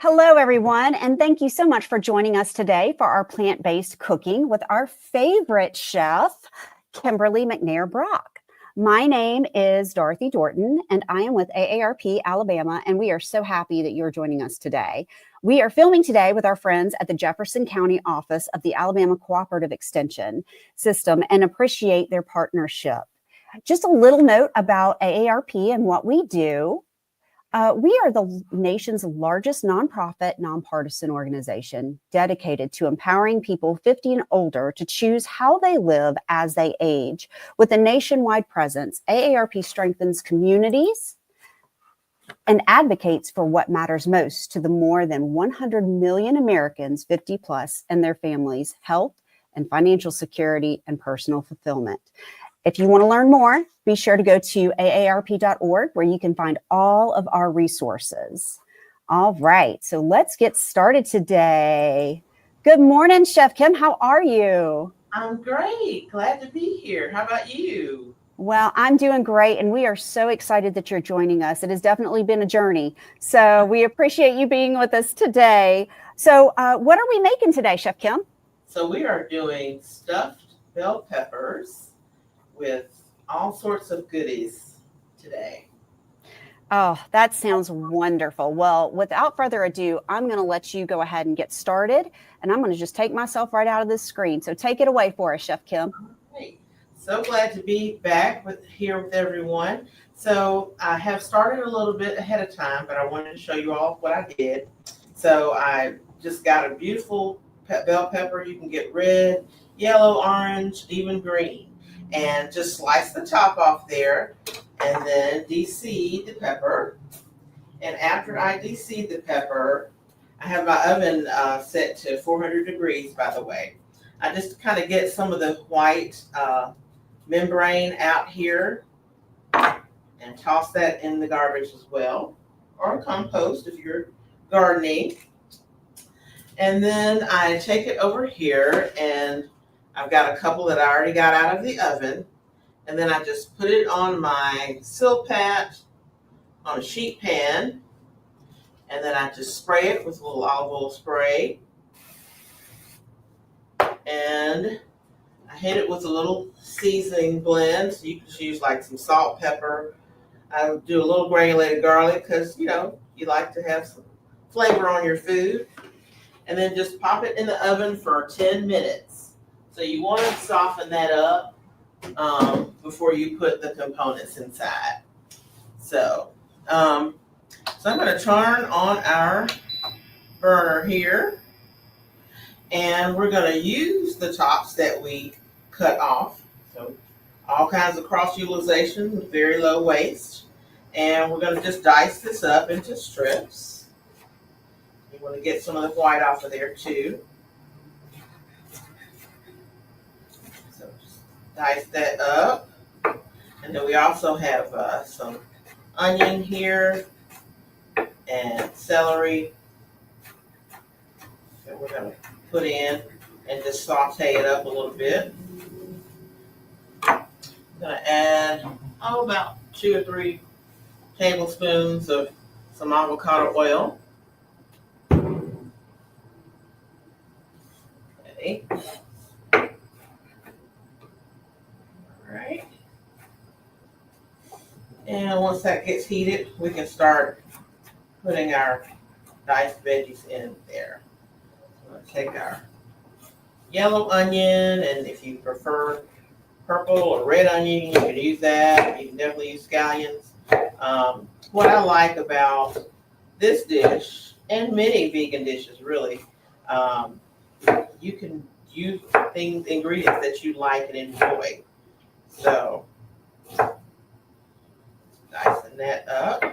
Hello, everyone, and thank you so much for joining us today for our plant-based cooking with our favorite chef, Kimberly McNair Brock. My name is Dorothy Dorton, and I am with AARP Alabama, and we are so happy that you're joining us today. We are filming today with our friends at the Jefferson County office of the Alabama Cooperative Extension System and appreciate their partnership. Just a little note about AARP and what we do. We are the nation's largest nonprofit, nonpartisan organization dedicated to empowering people 50 and older to choose how they live as they age. With a nationwide presence, AARP strengthens communities and advocates for what matters most to the more than 100 million Americans 50 plus and their families' health and financial security and personal fulfillment. If you want to learn more, be sure to go to aarp.org where you can find all of our resources. All right, so let's get started today. Good morning, Chef Kim. How are you? I'm great. Glad to be here. How about you? Well, I'm doing great, and we are so excited that you're joining us. It has definitely been a journey, so we appreciate you being with us today. So what are we making today, Chef Kim? So we are doing stuffed bell peppers with all sorts of goodies today. Oh, that sounds wonderful. Well, without further ado, I'm going to let you go ahead and get started, and I'm going to just take myself right out of this screen. So take it away for us, Chef Kim. Great. So glad to be back here with everyone. So I have started a little bit ahead of time, but I wanted to show you all what I did. So I just got a beautiful bell pepper. You can get red, yellow, orange, even green. And just slice the top off there and then de-seed the pepper. And after I de-seed the pepper, I have my oven set to 400 degrees, by the way. I just kind of get some of the white membrane out here and toss that in the garbage as well, or compost if you're gardening. And then I take it over here, and I've got a couple that I already got out of the oven, and then I just put it on my Silpat on a sheet pan, and then I just spray it with a little olive oil spray, and I hit it with a little seasoning blend. So you can use like some salt, pepper. I do a little granulated garlic because you like to have some flavor on your food, and then just pop it in the oven for 10 minutes. So you want to soften that up before you put the components inside. So I'm going to turn on our burner here, and we're going to use the tops that we cut off. So all kinds of cross utilization with very low waste. And we're going to just dice this up into strips. You want to get some of the white off of there too. So just dice that up. And then we also have some onion here and celery that we're going to put in and just saute it up a little bit. I'm going to add about 2 or 3 tablespoons of some avocado oil. Okay. All right. And once that gets heated, we can start putting our diced veggies in there. So I'm going to take our yellow onion, and if you prefer purple or red onion, you can use that. You can definitely use scallions. What I like about this dish, and many vegan dishes really, you can use ingredients that you like and enjoy. So, dicing that up.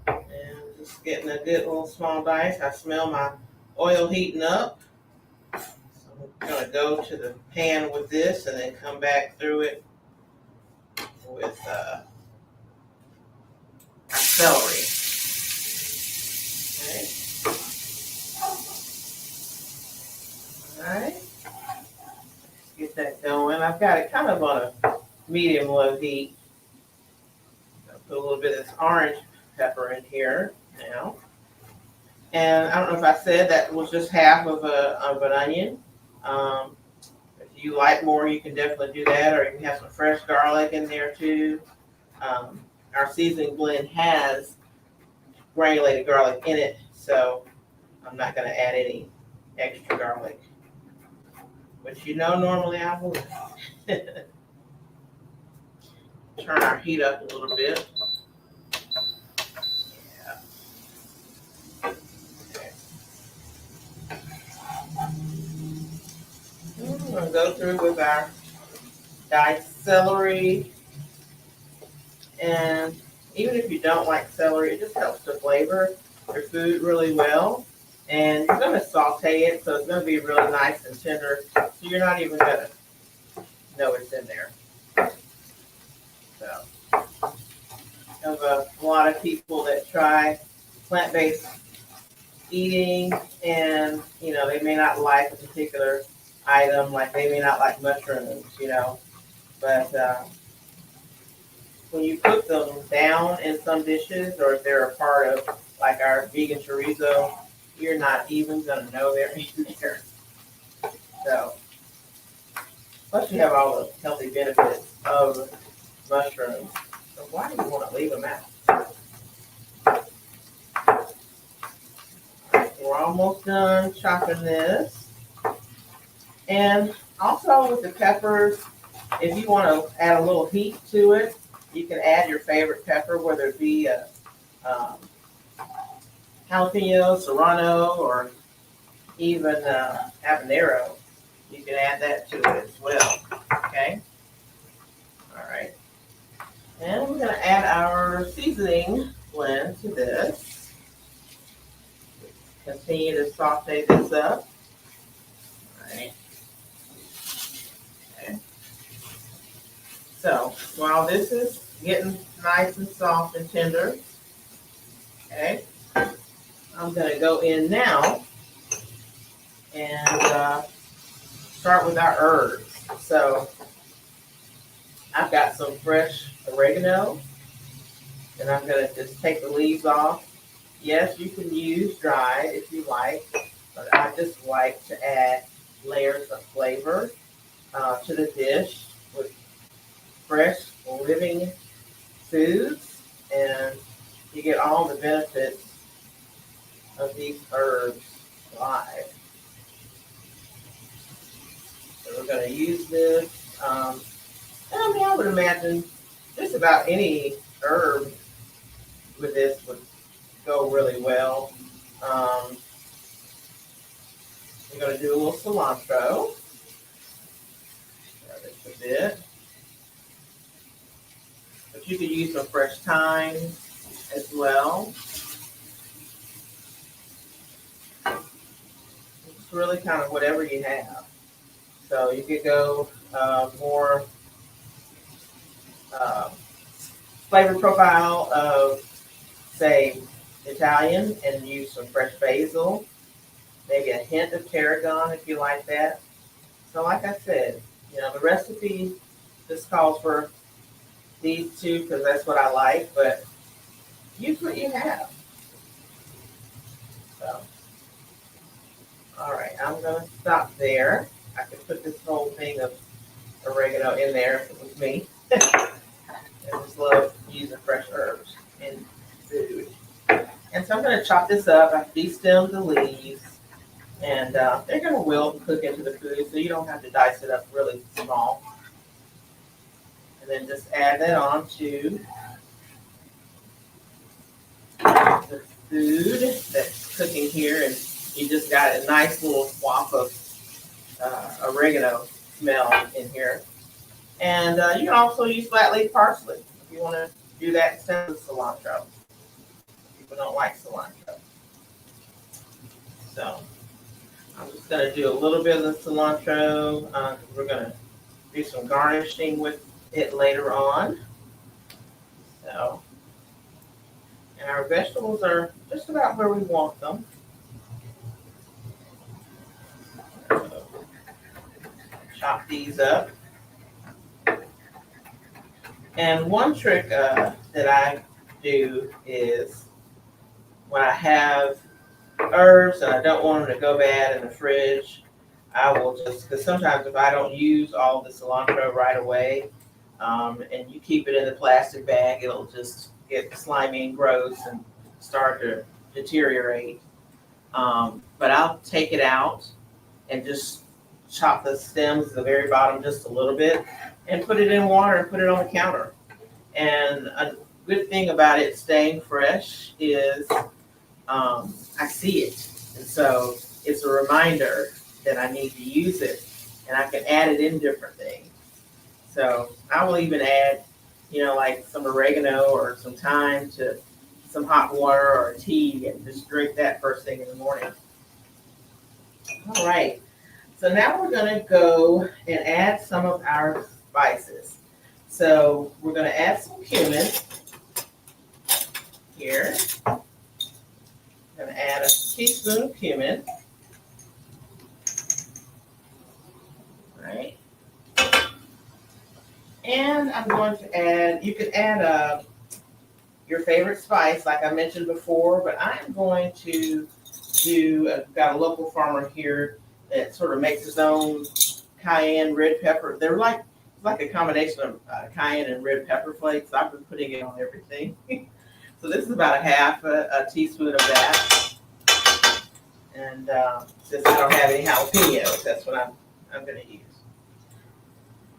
And just getting a good little small dice. I smell my oil heating up. So I'm going to go to the pan with this and then come back through it with celery. Okay. All right. Let's get that going. I've got it kind of on a medium low heat. I'll put a little bit of this orange pepper in here now. And I don't know if I said that was just half of an onion. Um, if you like more, you can definitely do that, or you can have some fresh garlic in there too. Um, our seasoning blend has granulated garlic in it, so I'm not going to add any extra garlic, which normally I would. Turn our heat up a little bit. Yeah. Okay. We're going to go through with our diced celery, and even if you don't like celery, it just helps to flavor your food really well. And you're going to saute it, so it's going to be really nice and tender, so you're not even going to know it's in there. So, I have a lot of people that try plant-based eating, and they may not like a particular item, like they may not like mushrooms, but when you put them down in some dishes, or if they're a part of like our vegan chorizo, you're not even gonna know they're in there. So, plus you have all the healthy benefits of mushrooms. So why do you want to leave them out? We're almost done chopping this. And also with the peppers, if you want to add a little heat to it, you can add your favorite pepper, whether it be a jalapeno, serrano, or even habanero. You can add that to it as well. Okay? All right. And we're going to add our seasoning blend to this. Continue to saute this up. All right. Okay. So while this is getting nice and soft and tender, okay, I'm going to go in now and start with our herbs. So I've got some fresh oregano, and I'm going to just take the leaves off. Yes, you can use dried if you like, but I just like to add layers of flavor to the dish with fresh living foods, and you get all the benefits of these herbs live. So we're going to use this. And I would imagine just about any herb with this would go really well. We're going to do a little cilantro. Just a bit. But you could use some fresh thyme as well. It's really kind of whatever you have. So you could go more flavor profile of, say, Italian, and use some fresh basil, maybe a hint of tarragon if you like that. So like I said, the recipe just calls for these two because that's what I like, but use what you have. So, all right, I'm going to stop there. I could put this whole thing of oregano in there if it was me. I just love using fresh herbs in food. And so I'm going to chop this up. I've de-stemmed the leaves, and they're going to wilt and cook into the food, so you don't have to dice it up really small. And then just add that on to the food that's cooking here, and you just got a nice little swap of oregano smell in here. And you can also use flat leaf parsley if you want to do that instead of cilantro. People don't like cilantro. So I'm just going to do a little bit of the cilantro. We're going to do some garnishing with it later on. So, and our vegetables are just about where we want them. So, chop these up. And one trick that I do is when I have herbs and I don't want them to go bad in the fridge, I will just, because sometimes if I don't use all the cilantro right away, and you keep it in the plastic bag, it'll just get slimy and gross and start to deteriorate. But I'll take it out and just chop the stems at the very bottom just a little bit and put it in water and put it on the counter. And a good thing about it staying fresh is I see it. And so it's a reminder that I need to use it, and I can add it in different things. So I will even add, like some oregano or some thyme to some hot water or tea and just drink that first thing in the morning. All right. So now we're going to go and add some of our spices. So we're going to add some cumin here. I'm going to add a teaspoon of cumin. All right. And I'm going to add, you can add your favorite spice, like I mentioned before, but I'm going to got a local farmer here that sort of makes his own cayenne red pepper. They're like a combination of cayenne and red pepper flakes. I've been putting it on everything. So this is about a teaspoon of that. And since I don't have any jalapenos, that's what I'm going to use.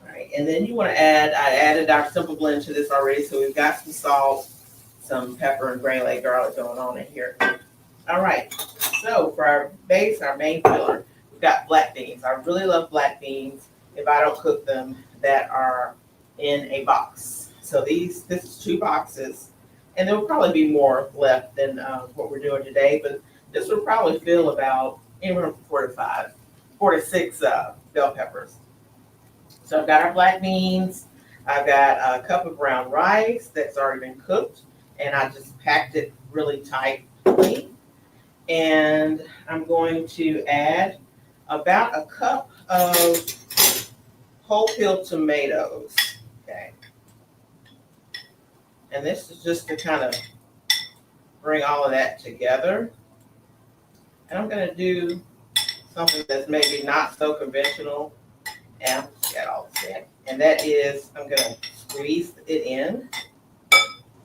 All right, and then you want to add, I added our simple blend to this already, so we've got some salt, some pepper, and granulated garlic going on in here. All right, so for our base, our main filler, we've got black beans. I really love black beans if I don't cook them that are in a box. So this is 2 boxes, and there will probably be more left than what we're doing today, but this will probably fill about anywhere from 4 to 6 bell peppers. So I've got our black beans. I've got a cup of brown rice that's already been cooked, and I just packed it really tightly. And I'm going to add about a cup of whole peeled tomatoes. Okay. And this is just to kind of bring all of that together. And I'm going to do something that's maybe not so conventional. And got all this in. And that is, I'm going to squeeze it in.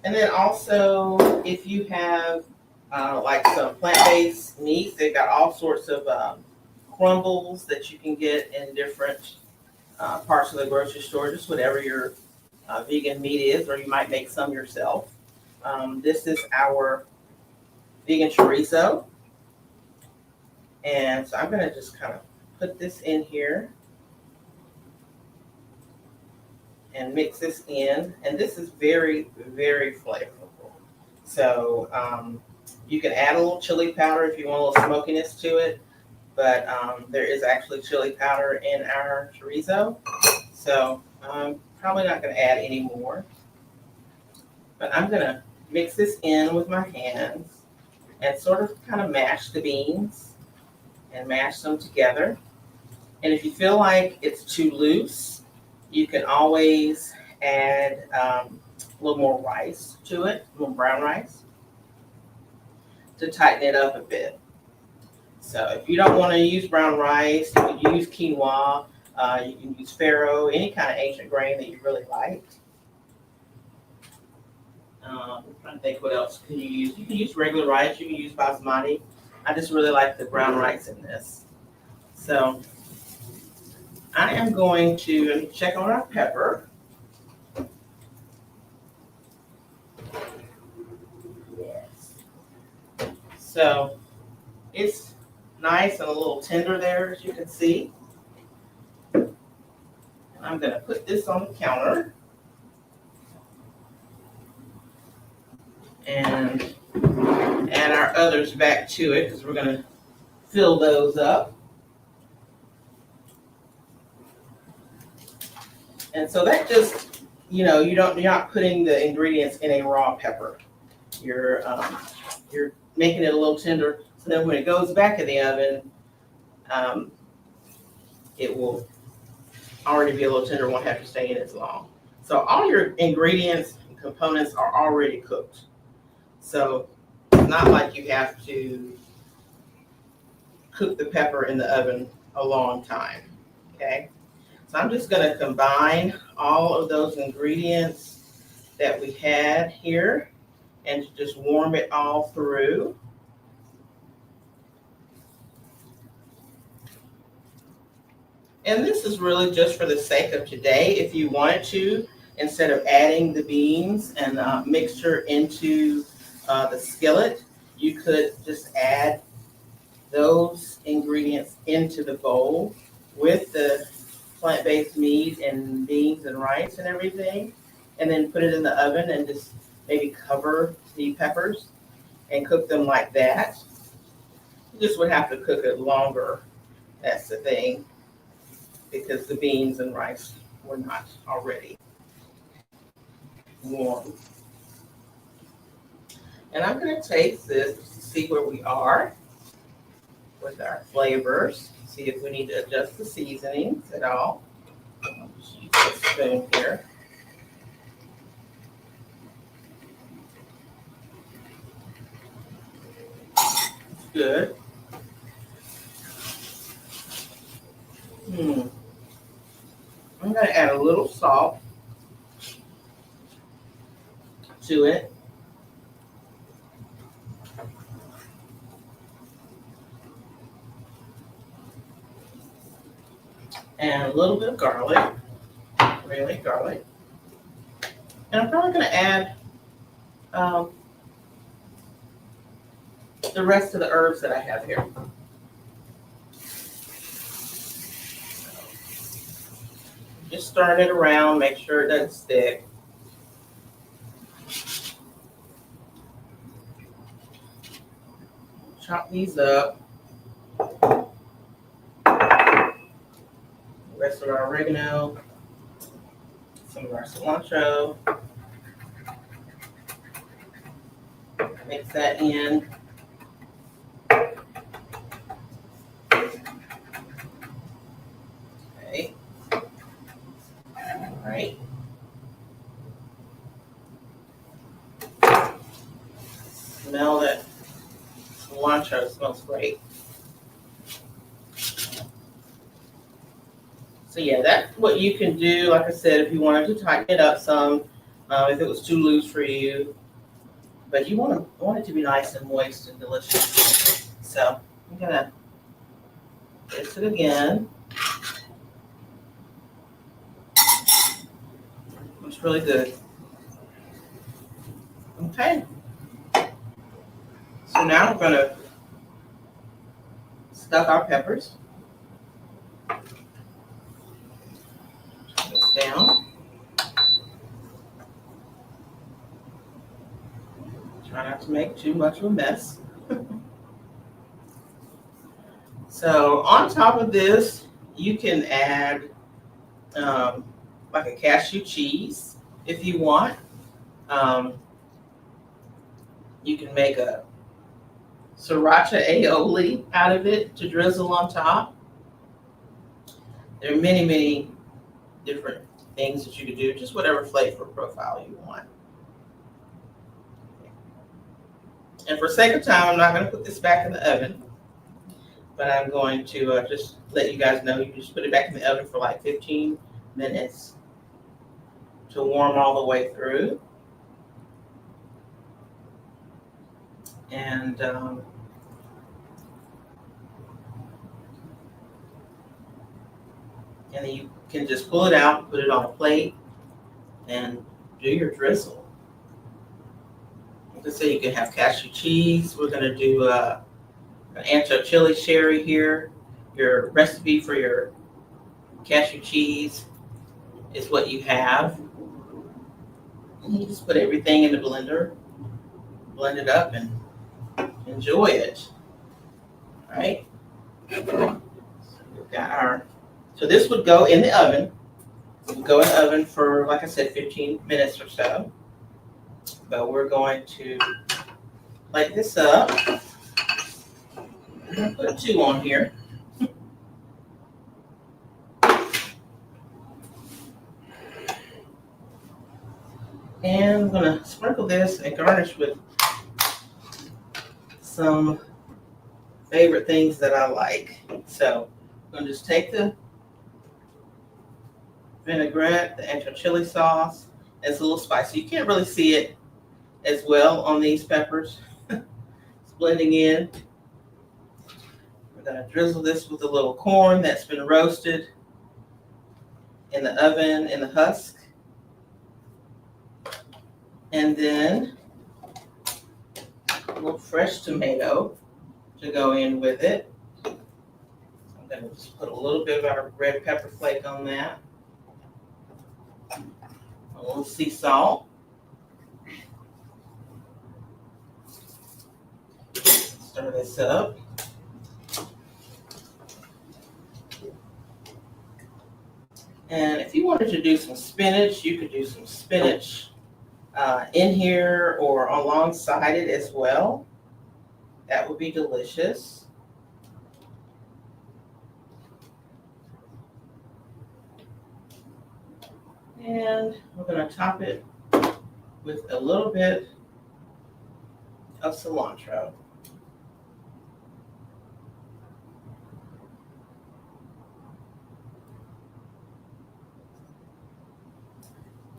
And then also, if you have like some plant-based meats, they've got all sorts of crumbles that you can get in different parts of the grocery store, just whatever your vegan meat is, or you might make some yourself. This is our vegan chorizo. And so I'm going to just kind of put this in here and mix this in. And this is very, very flavorful. So you can add a little chili powder if you want a little smokiness to it. But there is actually chili powder in our chorizo. So I'm probably not going to add any more. But I'm going to mix this in with my hands and sort of kind of mash the beans and mash them together. And if you feel like it's too loose, you can always add a little more rice to it, a little brown rice, to tighten it up a bit. So if you don't want to use brown rice, you can use quinoa, you can use farro, any kind of ancient grain that you really like. I'm trying to think what else can you use. You can use regular rice, you can use basmati. I just really like the brown rice in this. So I am going to check on our pepper. Yes. So it's nice and a little tender there, as you can see. And I'm going to put this on the counter. And add our others back to it because we're going to fill those up. And so that just, you're not putting the ingredients in a raw pepper. You're making it a little tender, so then when it goes back in the oven, it will already be a little tender, won't have to stay in as long. So all your ingredients components are already cooked. So it's not like you have to cook the pepper in the oven a long time, okay? So I'm just gonna combine all of those ingredients that we had here and just warm it all through. And this is really just for the sake of today. If you wanted to, instead of adding the beans and mixture into the skillet, you could just add those ingredients into the bowl with the plant-based meat and beans and rice and everything, and then put it in the oven and just maybe cover the peppers and cook them like that. You just would have to cook it longer, that's the thing, because the beans and rice were not already warm. And I'm going to taste this to see where we are with our flavors, see if we need to adjust the seasonings at all. I'll just use a spoon here. It's good. I'm going to add a little salt to it. And a little bit of garlic, really garlic. And I'm probably going to add the rest of the herbs that I have here. Just stirring it around, make sure it doesn't stick. Chop these up. The rest of our oregano, some of our cilantro. Mix that in. Okay. All right. Smell that cilantro, smells great. So yeah, that's what you can do. Like I said, if you wanted to tighten it up some, if it was too loose for you, but you want it to be nice and moist and delicious. So I'm gonna mix it again. It's really good. Okay. So now we're gonna stuff our peppers. Turn this down. Try not to make too much of a mess. So on top of this, you can add like a cashew cheese if you want. You can make a sriracha aioli out of it to drizzle on top. There are many, many different things that you could do, just whatever flavor profile you want. And for sake of time, I'm not going to put this back in the oven, but I'm going to just let you guys know you can just put it back in the oven for like 15 minutes to warm all the way through. And then you can just pull it out, put it on a plate, and do your drizzle. Like I say, you can have cashew cheese. We're going to do an ancho chili sherry here. Your recipe for your cashew cheese is what you have. And you just put everything in the blender, blend it up, and enjoy it. All right. So we've got our. So this would go in the oven. It would go in the oven for, like I said, 15 minutes or so. But we're going to plate this up. I'm going to put 2 on here. And I'm gonna sprinkle this and garnish with some favorite things that I like. So I'm gonna just take the vinaigrette, the ancho chili sauce. It's a little spicy. You can't really see it as well on these peppers. It's blending in. We're gonna drizzle this with a little corn that's been roasted in the oven in the husk. And then a little fresh tomato to go in with it. I'm gonna just put a little bit of our red pepper flake on that. A little sea salt. Stir this up. And if you wanted to do some spinach, you could do some spinach in here or alongside it as well. That would be delicious. And we're going to top it with a little bit of cilantro.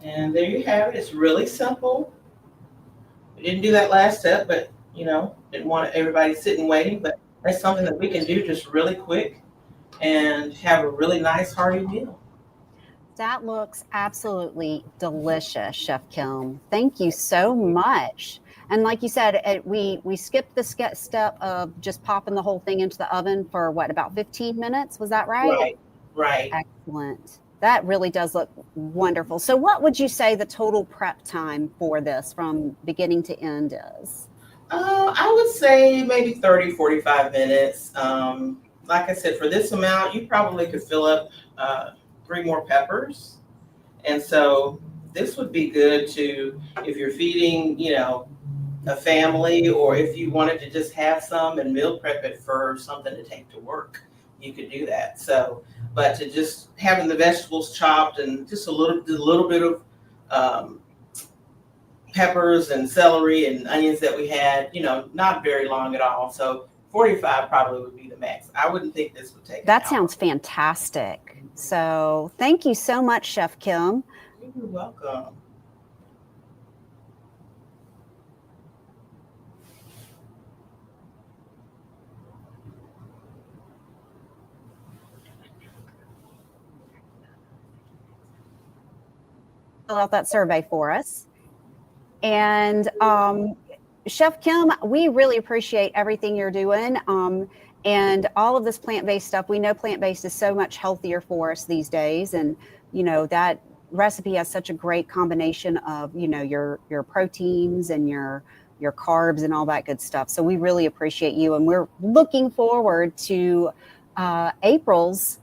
And there you have it. It's really simple. We didn't do that last step, but didn't want everybody sitting waiting. But that's something that we can do just really quick and have a really nice hearty meal. That looks absolutely delicious, Chef Kim. Thank you so much. And like you said, we skipped the step of just popping the whole thing into the oven for what, about 15 minutes? Was that right? Right. Excellent. That really does look wonderful. So what would you say the total prep time for this from beginning to end is? I would say maybe 30, 45 minutes. Like I said, for this amount, you probably could fill up 3 more peppers. And so this would be good to, if you're feeding, a family, or if you wanted to just have some and meal prep it for something to take to work, you could do that. So, but to just having the vegetables chopped and just a little bit of peppers and celery and onions that we had, not very long at all. So 45 probably would be the max. I wouldn't think this would take. That sounds fantastic. So thank you so much, Chef Kim. You're welcome. Fill out that survey for us. And Chef Kim, we really appreciate everything you're doing. And all of this plant-based stuff. We know plant-based is so much healthier for us these days. And, that recipe has such a great combination of, your proteins and your carbs and all that good stuff. So we really appreciate you. And we're looking forward to April's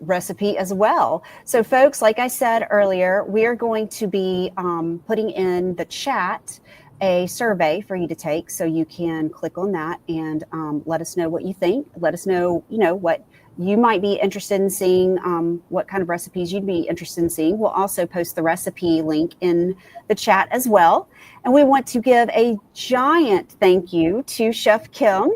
recipe as well. So folks, like I said earlier, we are going to be putting in the chat a survey for you to take, so you can click on that and let us know what you think. Let us know, what you might be interested in seeing, what kind of recipes you'd be interested in seeing. We'll also post the recipe link in the chat as well. And we want to give a giant thank you to Chef Kim,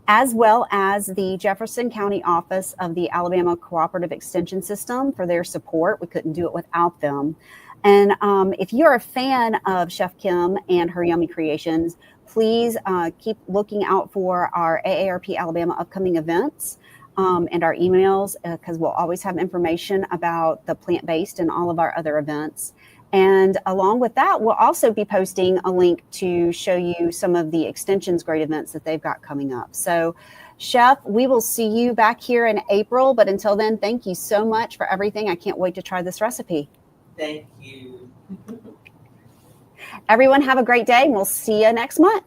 as well as the Jefferson County Office of the Alabama Cooperative Extension System for their support. We couldn't do it without them. And if you're a fan of Chef Kim and her yummy creations, please keep looking out for our AARP Alabama upcoming events and our emails, because we'll always have information about the plant-based and all of our other events. And along with that, we'll also be posting a link to show you some of the Extension's great events that they've got coming up. So, Chef, we will see you back here in April. But until then, thank you so much for everything. I can't wait to try this recipe. Thank you. Everyone have a great day, and we'll see you next month.